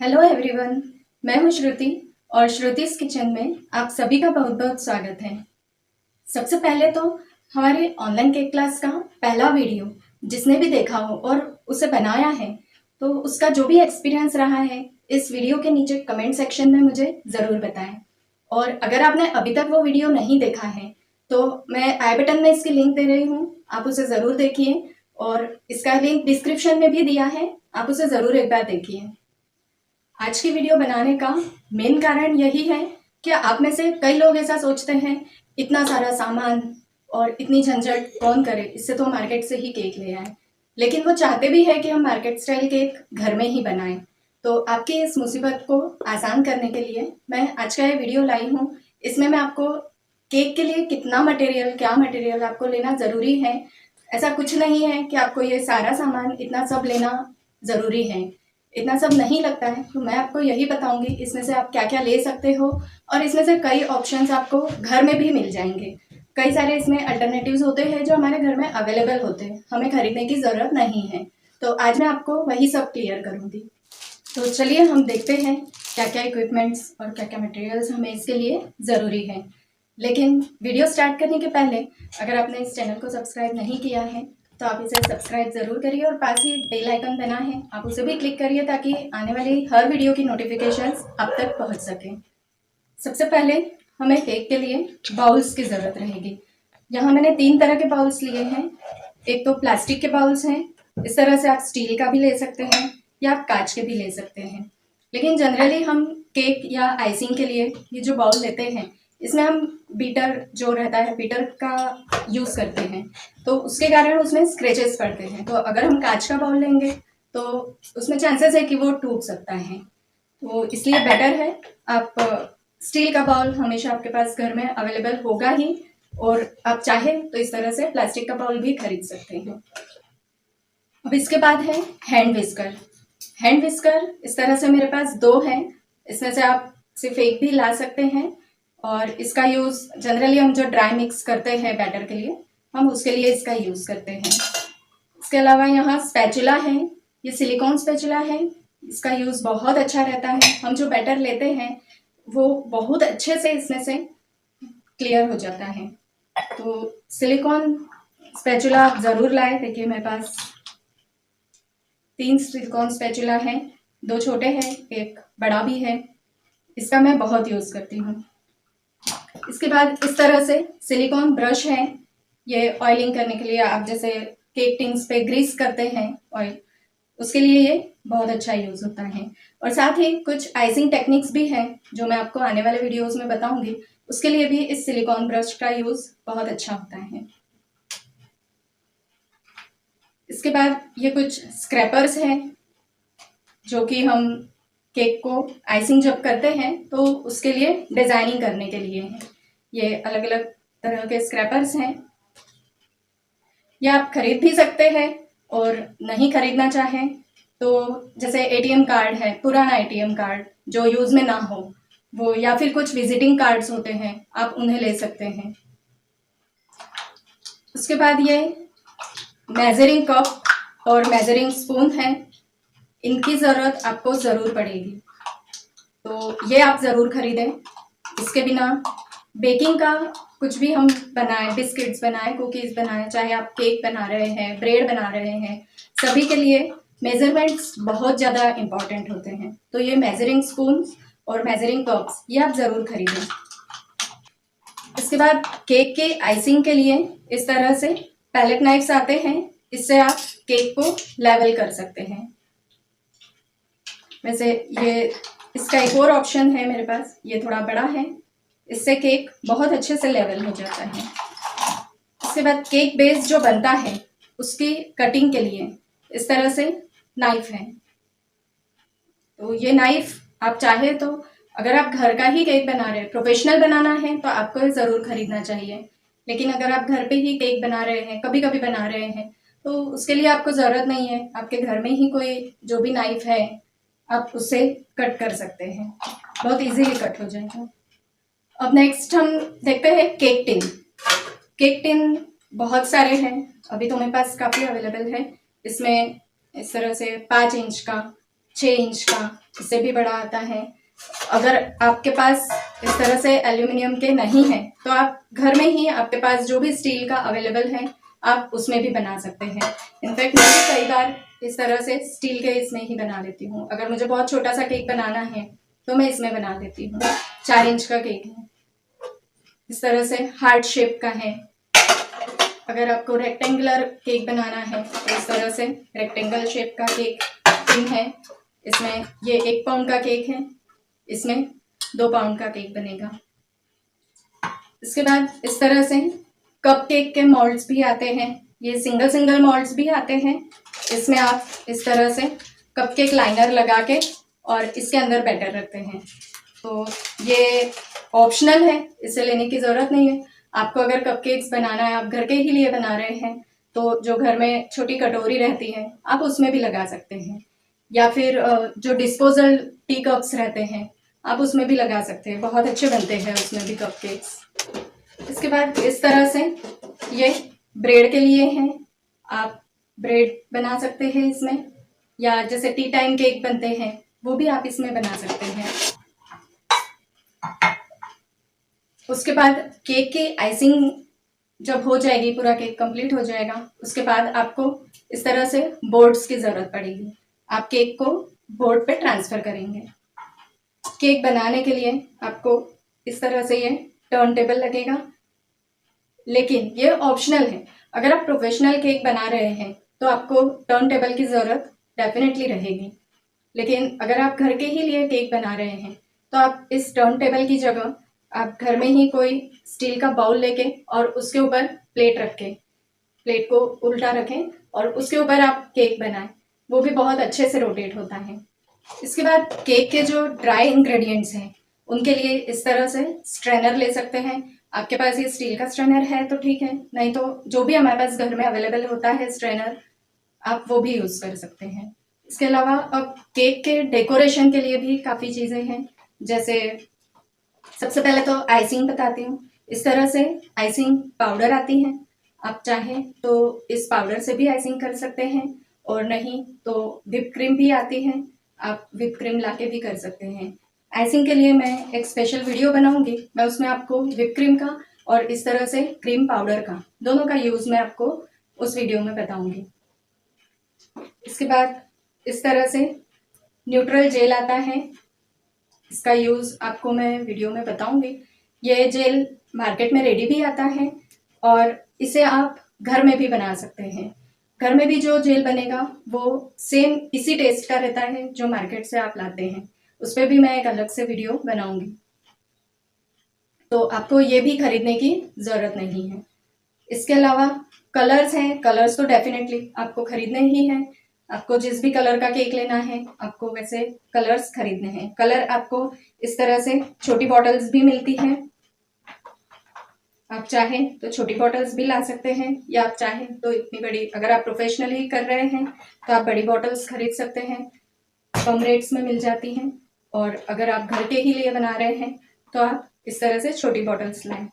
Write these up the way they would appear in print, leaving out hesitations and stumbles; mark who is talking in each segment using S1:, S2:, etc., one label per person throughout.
S1: Hello everyone, मैं हूं श्रुति और श्रुतिस किचन में आप सभी का बहुत बहुत स्वागत है। सबसे पहले तो हमारे ऑनलाइन केक क्लास का पहला वीडियो जिसने भी देखा हो और उसे बनाया है तो उसका जो भी एक्सपीरियंस रहा है इस वीडियो के नीचे कमेंट सेक्शन में मुझे ज़रूर बताएं। और अगर आपने अभी तक वो वीडियो नहीं देखा है तो मैं आई बटन में इसकी लिंक दे रही हूँ, आप उसे ज़रूर देखिए और इसका लिंक डिस्क्रिप्शन में भी दिया है, आप उसे ज़रूर एक बार देखिए। आज की वीडियो बनाने का मेन कारण यही है कि आप में से कई लोग ऐसा सोचते हैं इतना सारा सामान और इतनी झंझट कौन करे, इससे तो मार्केट से ही केक ले आए। लेकिन वो चाहते भी है कि हम मार्केट स्टाइल केक घर में ही बनाएं। तो आपकी इस मुसीबत को आसान करने के लिए मैं आज का ये वीडियो लाई हूँ। इसमें मैं आपको केक के लिए कितना मटेरियल, क्या मटेरियल आपको लेना ज़रूरी है, ऐसा कुछ नहीं है कि आपको ये सारा सामान इतना सब लेना ज़रूरी है, इतना सब नहीं लगता है। तो मैं आपको यही बताऊंगी इसमें से आप क्या क्या ले सकते हो और इसमें से कई ऑप्शंस आपको घर में भी मिल जाएंगे। कई सारे इसमें अल्टरनेटिव्स होते हैं जो हमारे घर में अवेलेबल होते हैं, हमें खरीदने की ज़रूरत नहीं है। तो आज मैं आपको वही सब क्लियर करूंगी। तो चलिए हम देखते हैं क्या क्या इक्विपमेंट्स और क्या क्या मटेरियल्स हमें इसके लिए ज़रूरी है। लेकिन वीडियो स्टार्ट करने के पहले अगर आपने इस चैनल को सब्सक्राइब नहीं किया है तो आप इसे सब्सक्राइब ज़रूर करिए और पास ही बेल आइकन बना है, आप उसे भी क्लिक करिए ताकि आने वाली हर वीडियो की नोटिफिकेशंस आप तक पहुंच सकें। सबसे पहले हमें केक के लिए बाउल्स की ज़रूरत रहेगी। यहाँ मैंने 3 तरह के बाउल्स लिए हैं। एक तो प्लास्टिक के बाउल्स हैं, इस तरह से आप स्टील का भी ले सकते हैं या आप कांच के भी ले सकते हैं। लेकिन जनरली हम केक या आइसिंग के लिए ये जो बाउल लेते हैं इसमें हम बीटर जो रहता है बीटर का यूज़ करते हैं, तो उसके कारण उसमें स्क्रैचेस पड़ते हैं। तो अगर हम कांच का बाउल लेंगे तो उसमें चांसेस है कि वो टूट सकता है, तो इसलिए बेटर है आप स्टील का बाउल हमेशा आपके पास घर में अवेलेबल होगा ही। और आप चाहे तो इस तरह से प्लास्टिक का बाउल भी खरीद सकते हैं। अब इसके बाद है हैंड विस्कर। हैंड विस्कर इस तरह से मेरे पास 2 हैं, इसमें से आप सिर्फ एक भी ला सकते हैं और इसका यूज़ जनरली हम जो ड्राई मिक्स करते हैं बैटर के लिए हम उसके लिए इसका यूज़ करते हैं। इसके अलावा यहाँ स्पैचुला है, ये सिलिकॉन स्पैचुला है, इसका यूज़ बहुत अच्छा रहता है। हम जो बैटर लेते हैं वो बहुत अच्छे से इसमें से क्लियर हो जाता है। तो सिलिकॉन स्पैचुला आप ज़रूर लाए। देखिए मेरे पास 3 सिलिकॉन स्पैचुला हैं, 2 छोटे हैं, एक बड़ा भी है। इसका मैं बहुत यूज़ करती हूँ। इसके बाद इस तरह से सिलिकॉन ब्रश है, ये ऑयलिंग करने के लिए, आप जैसे केक टिन्स पे ग्रीस करते हैं ऑयल, उसके लिए ये बहुत अच्छा यूज़ होता है। और साथ ही कुछ आइसिंग टेक्निक्स भी हैं जो मैं आपको आने वाले वीडियोस में बताऊंगी, उसके लिए भी इस सिलिकॉन ब्रश का यूज़ बहुत अच्छा होता है। इसके बाद ये कुछ स्क्रैपर्स हैं जो कि हम केक को आइसिंग जब करते हैं तो उसके लिए डिज़ाइनिंग करने के लिए हैं। ये अलग अलग तरह के स्क्रैपर्स हैं, ये आप खरीद भी सकते हैं और नहीं खरीदना चाहें तो जैसे एटीएम कार्ड है, पुराना एटीएम कार्ड जो यूज़ में ना हो वो, या फिर कुछ विजिटिंग कार्ड्स होते हैं आप उन्हें ले सकते हैं। उसके बाद ये मेजरिंग कप और मेजरिंग स्पून है, इनकी ज़रूरत आपको ज़रूर पड़ेगी, तो ये आप ज़रूर खरीदें। इसके बिना बेकिंग का कुछ भी हम बनाएं, बिस्किट्स बनाएं, कुकीज़ बनाएं, चाहे आप केक बना रहे हैं, ब्रेड बना रहे हैं, सभी के लिए मेजरमेंट्स बहुत ज़्यादा इम्पॉर्टेंट होते हैं। तो ये मेजरिंग स्पून और मेजरिंग कप्स ये आप ज़रूर खरीदें। इसके बाद केक के आइसिंग के लिए इस तरह से पैलेट नाइफ्स आते हैं, इससे आप केक को लेवल कर सकते हैं। वैसे ये इसका एक और ऑप्शन है मेरे पास, ये थोड़ा बड़ा है, इससे केक बहुत अच्छे से लेवल हो जाता है। इसके बाद केक बेस जो बनता है उसकी कटिंग के लिए इस तरह से नाइफ है। तो ये नाइफ आप चाहे तो अगर आप घर का ही केक बना रहे हैं, प्रोफेशनल बनाना है तो आपको ये ज़रूर खरीदना चाहिए। लेकिन अगर आप घर पे ही केक बना रहे हैं, कभी कभी बना रहे हैं, तो उसके लिए आपको ज़रूरत नहीं है, आपके घर में ही कोई जो भी नाइफ है आप उससे कट कर सकते हैं, बहुत इजीली कट हो जाएगा। अब नेक्स्ट हम देखते हैं केक टिन। केक टिन बहुत सारे हैं, अभी तो मेरे पास काफ़ी अवेलेबल है। इसमें इस तरह से 5 इंच का, 6 इंच का, इससे भी बड़ा आता है। अगर आपके पास इस तरह से एल्यूमिनियम के नहीं है तो आप घर में ही आपके पास जो भी स्टील का अवेलेबल है आप उसमें भी बना सकते हैं। इनफैक्ट मैं भी कई बार इस तरह से स्टील के इसमें ही बना लेती हूँ। अगर मुझे बहुत छोटा सा केक बनाना है तो मैं इसमें बना देती हूँ। 4 इंच का केक है, इस तरह से हार्ट शेप का है। अगर आपको रेक्टेंगुलर केक बनाना है तो इस तरह से रेक्टेंगल शेप का केक है। इसमें ये 1 पाउंड का केक है, इसमें 2 पाउंड का केक बनेगा। इसके बाद इस तरह से कप केक के मोल्ड्स भी आते हैं, ये सिंगल सिंगल मोल्ड्स भी आते हैं। इसमें आप इस तरह से कप केक लाइनर लगा के और इसके अंदर बैटर रखते हैं। तो ये ऑप्शनल है, इसे लेने की ज़रूरत नहीं है। आपको अगर कपकेक्स बनाना है, आप घर के ही लिए बना रहे हैं, तो जो घर में छोटी कटोरी रहती है आप उसमें भी लगा सकते हैं, या फिर जो डिस्पोजल टी कप्स रहते हैं आप उसमें भी लगा सकते हैं। बहुत अच्छे बनते हैं उसमें भी कपकेक्स। इसके बाद इस तरह से ये ब्रेड के लिए हैं, आप ब्रेड बना सकते हैं इसमें, या जैसे टी टाइम केक बनते हैं वो भी आप इसमें बना सकते हैं। उसके बाद केक की आइसिंग जब हो जाएगी, पूरा केक कंप्लीट हो जाएगा, उसके बाद आपको इस तरह से बोर्ड्स की ज़रूरत पड़ेगी। आप केक को बोर्ड पे ट्रांसफ़र करेंगे। केक बनाने के लिए आपको इस तरह से ये टर्न टेबल लगेगा, लेकिन ये ऑप्शनल है। अगर आप प्रोफेशनल केक बना रहे हैं तो आपको टर्न टेबल की ज़रूरत डेफिनेटली रहेगी, लेकिन अगर आप घर के ही लिए केक बना रहे हैं तो आप इस टर्न टेबल की जगह आप घर में ही कोई स्टील का बाउल लेके और उसके ऊपर प्लेट रख के, प्लेट को उल्टा रखें और उसके ऊपर आप केक बनाएं, वो भी बहुत अच्छे से रोटेट होता है। इसके बाद केक के जो ड्राई इंग्रेडिएंट्स हैं उनके लिए इस तरह से स्ट्रेनर ले सकते हैं। आपके पास ये स्टील का स्ट्रेनर है तो ठीक है, नहीं तो जो भी हमारे पास घर में अवेलेबल होता है स्ट्रेनर, आप वो भी यूज़ कर सकते हैं। इसके अलावा अब केक के डेकोरेशन के लिए भी काफ़ी चीज़ें हैं। जैसे सबसे पहले तो आइसिंग बताती हूँ। इस तरह से आइसिंग पाउडर आती है, आप चाहें तो इस पाउडर से भी आइसिंग कर सकते हैं, और नहीं तो व्हिप क्रीम भी आती है, आप व्हिप क्रीम लाके भी कर सकते हैं। आइसिंग के लिए मैं एक स्पेशल वीडियो बनाऊंगी, मैं उसमें आपको व्हिप क्रीम का और इस तरह से क्रीम पाउडर का दोनों का यूज़ मैं आपको उस वीडियो में बताऊंगी। इसके बाद इस तरह से न्यूट्रल जेल आता है, इसका यूज़ आपको मैं वीडियो में बताऊंगी। ये जेल मार्केट में रेडी भी आता है और इसे आप घर में भी बना सकते हैं। घर में भी जो जेल बनेगा वो सेम इसी टेस्ट का रहता है जो मार्केट से आप लाते हैं। उस पर भी मैं एक अलग से वीडियो बनाऊंगी, तो आपको ये भी खरीदने की ज़रूरत नहीं है। इसके अलावा कलर्स हैं, कलर्स तो डेफिनेटली आपको खरीदने ही हैं। आपको जिस भी कलर का केक लेना है आपको वैसे कलर्स खरीदने हैं। कलर आपको इस तरह से छोटी बॉटल्स भी मिलती हैं, आप चाहें तो छोटी बॉटल्स भी ला सकते हैं, या आप चाहें तो इतनी बड़ी, अगर आप प्रोफेशनली कर रहे हैं तो आप बड़ी बॉटल्स खरीद सकते हैं, कम रेट्स में मिल जाती हैं। और अगर आप घर के ही लिए बना रहे हैं तो आप इस तरह से छोटी बॉटल्स लाएं।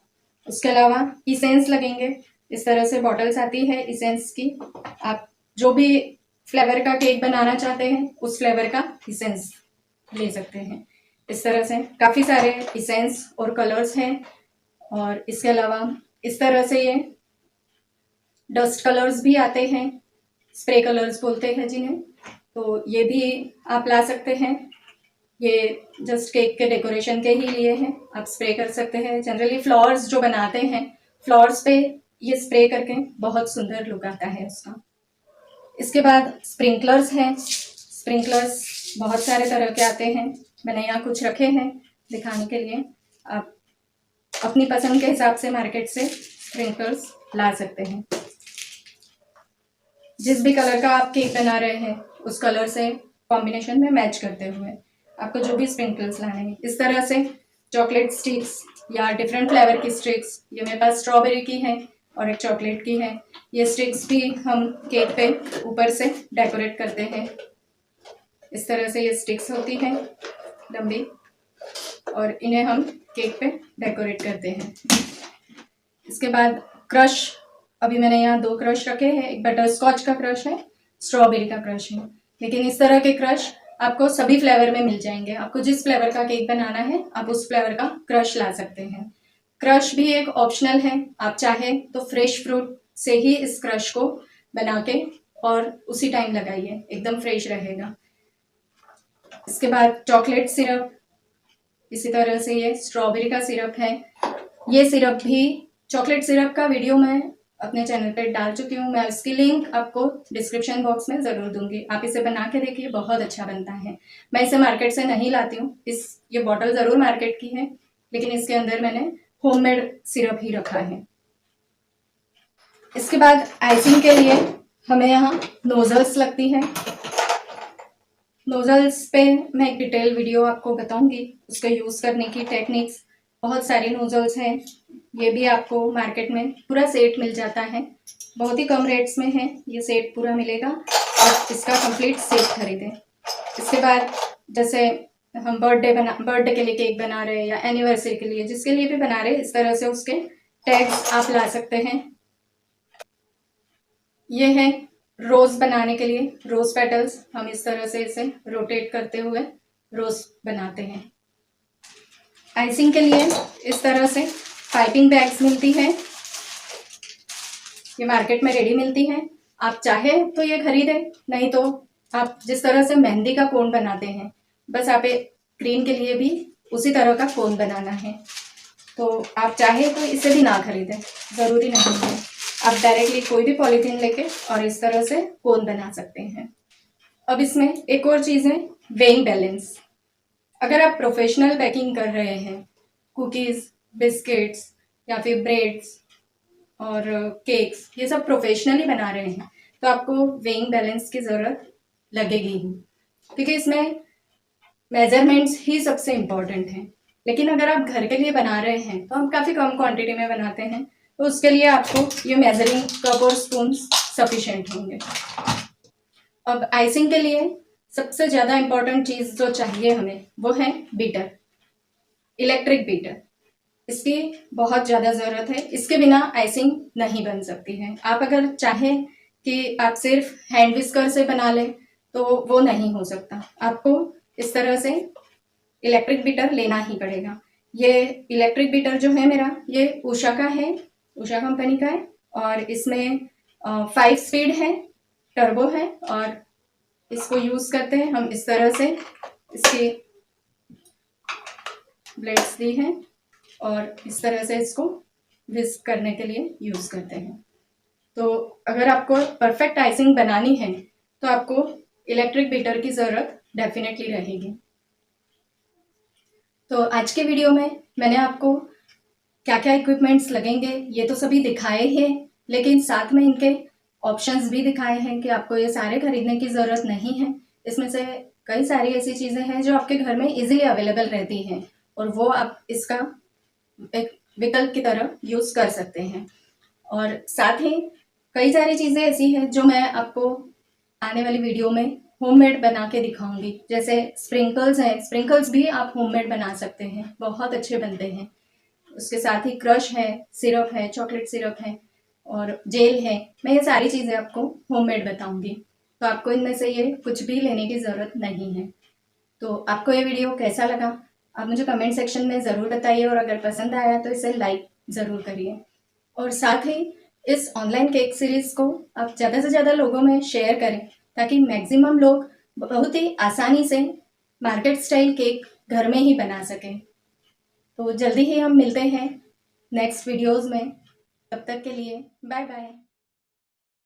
S1: उसके अलावा इसेंस लगेंगे, इस तरह से बॉटल्स आती है इसेंस की। आप जो भी फ्लेवर का केक बनाना चाहते हैं उस फ्लेवर का इसेंस ले सकते हैं। इस तरह से काफ़ी सारे इसेंस और कलर्स हैं। और इसके अलावा इस तरह से ये डस्ट कलर्स भी आते हैं, स्प्रे कलर्स बोलते हैं जिन्हें, तो ये भी आप ला सकते हैं। ये जस्ट केक के डेकोरेशन के ही लिए हैं, आप स्प्रे कर सकते हैं। जनरली फ्लावर्स जो बनाते हैं, फ्लावर्स पे ये स्प्रे करके बहुत सुंदर लुक आता है उसका। इसके बाद स्प्रिंकलर्स हैं। स्प्रिंकलर्स बहुत सारे तरह के आते हैं, मैंने यहाँ कुछ रखे हैं दिखाने के लिए। आप अपनी पसंद के हिसाब से मार्केट से स्प्रिंकलर्स ला सकते हैं। जिस भी कलर का आप केक बना रहे हैं उस कलर से कॉम्बिनेशन में मैच करते हुए आपको जो भी स्प्रिंकल्स लाने हैं। इस तरह से चॉकलेट स्टिक्स या डिफरेंट फ्लेवर की स्टिक्स, ये मेरे पास स्ट्रॉबेरी की है और एक चॉकलेट की है। ये स्टिक्स भी हम केक पे ऊपर से डेकोरेट करते हैं। इस तरह से ये स्टिक्स होती हैं लंबी, और इन्हें हम केक पे डेकोरेट करते हैं। इसके बाद क्रश, अभी मैंने यहाँ 2 क्रश रखे हैं, एक बटर स्कॉच का क्रश है, स्ट्रॉबेरी का क्रश है। लेकिन इस तरह के क्रश आपको सभी फ्लेवर में मिल जाएंगे। आपको जिस फ्लेवर का केक बनाना है आप उस फ्लेवर का क्रश ला सकते हैं। क्रश भी एक ऑप्शनल है, आप चाहे तो फ्रेश फ्रूट से ही इस क्रश को बना के और उसी टाइम लगाइए, एकदम फ्रेश रहेगा। इसके बाद चॉकलेट सिरप, इसी तरह से ये स्ट्रॉबेरी का सिरप है। ये सिरप भी, चॉकलेट सिरप का वीडियो मैं अपने चैनल पर डाल चुकी हूँ, मैं इसकी लिंक आपको डिस्क्रिप्शन बॉक्स में ज़रूर दूंगी। आप इसे बना के देखिए, बहुत अच्छा बनता है। मैं इसे मार्केट से नहीं लाती हूँ, ये बॉटल ज़रूर मार्केट की है, लेकिन इसके अंदर मैंने होममेड सिरप ही रखा है। इसके बाद आइसिंग के लिए हमें यहाँ नोजल्स लगती है। नोजल्स पे मैं एक डिटेल वीडियो आपको बताऊंगी, उसका यूज़ करने की टेक्निक्स। बहुत सारी नोजल्स हैं, ये भी आपको मार्केट में पूरा सेट मिल जाता है, बहुत ही कम रेट्स में है ये सेट पूरा मिलेगा, और इसका कंप्लीट सेट खरीदें। इसके बाद जैसे हम बर्थडे के लिए केक बना रहे हैं या एनिवर्सरी के लिए, जिसके लिए भी बना रहे हैं, इस तरह से उसके टैग्स आप ला सकते हैं। ये है रोज बनाने के लिए, रोज पेटल्स, हम इस तरह से इसे रोटेट करते हुए रोज बनाते हैं। आइसिंग के लिए इस तरह से पाइपिंग बैग्स मिलती है, ये मार्केट में रेडी मिलती है। आप चाहे तो ये खरीदें, नहीं तो आप जिस तरह से मेहंदी का कोन बनाते हैं, बस आप एक क्रीम के लिए भी उसी तरह का कोन बनाना है, तो आप चाहे तो इसे भी ना खरीदें, ज़रूरी नहीं है। आप डायरेक्टली कोई भी पॉलीथीन लेके और इस तरह से कोन बना सकते हैं। अब इसमें एक और चीज़ है, वेइंग बैलेंस। अगर आप प्रोफेशनल बेकिंग कर रहे हैं, कुकीज़, बिस्किट्स या फिर ब्रेड्स और केक्स, ये सब प्रोफेशनली बना रहे हैं, तो आपको वेइंग बैलेंस की ज़रूरत लगेगी ही, क्योंकि इसमें मेजरमेंट्स ही सबसे इम्पॉर्टेंट हैं। लेकिन अगर आप घर के लिए बना रहे हैं तो हम काफ़ी कम क्वांटिटी में बनाते हैं, तो उसके लिए आपको ये मेजरिंग कप और स्पून्स सफिशेंट होंगे। अब आइसिंग के लिए सबसे ज़्यादा इम्पॉर्टेंट चीज़ जो चाहिए हमें, वो है बीटर, इलेक्ट्रिक बीटर। इसकी बहुत ज़्यादा ज़रूरत है, इसके बिना आइसिंग नहीं बन सकती है। आप अगर चाहें कि आप सिर्फ हैंड विस्कर से बना लें तो वो नहीं हो सकता, आपको इस तरह से इलेक्ट्रिक बीटर लेना ही पड़ेगा। ये इलेक्ट्रिक बीटर जो है मेरा, ये उषा का है, उषा कंपनी का है, और इसमें 5 स्पीड है, टर्बो है, और इसको यूज़ करते हैं हम इस तरह से, इसकी ब्लेड्स दी हैं और इस तरह से इसको विस्क करने के लिए यूज़ करते हैं। तो अगर आपको परफेक्ट आइसिंग बनानी है तो आपको इलेक्ट्रिक बीटर की ज़रूरत डेफिनेटली रहेगी। तो आज के वीडियो में मैंने आपको क्या क्या इक्विपमेंट्स लगेंगे ये तो सभी दिखाए हैं, लेकिन साथ में इनके ऑप्शंस भी दिखाए हैं कि आपको ये सारे खरीदने की ज़रूरत नहीं है। इसमें से कई सारी ऐसी चीज़ें हैं जो आपके घर में इजीली अवेलेबल रहती हैं, और वो आप इसका एक विकल्प की तरह यूज़ कर सकते हैं। और साथ ही कई सारी चीज़ें ऐसी हैं जो मैं आपको आने वाली वीडियो में होममेड बना के दिखाऊंगी। जैसे स्प्रिंकल्स हैं, स्प्रिंकल्स भी आप होममेड बना सकते हैं, बहुत अच्छे बनते हैं। उसके साथ ही क्रश है, सिरप है, चॉकलेट सिरप है और जेल है। मैं ये सारी चीज़ें आपको होममेड बताऊंगी, तो आपको इनमें से ये कुछ भी लेने की ज़रूरत नहीं है। तो आपको ये वीडियो कैसा लगा आप मुझे कमेंट सेक्शन में ज़रूर बताइए, और अगर पसंद आया तो इसे लाइक ज़रूर करिए। और साथ ही इस ऑनलाइन केक सीरीज़ को आप ज़्यादा से ज़्यादा लोगों में शेयर करें, ताकि मैक्सिमम लोग बहुत ही आसानी से मार्केट स्टाइल केक घर में ही बना सकें। तो जल्दी ही हम मिलते हैं नेक्स्ट वीडियोज़ में, तब तक के लिए बाय बाय।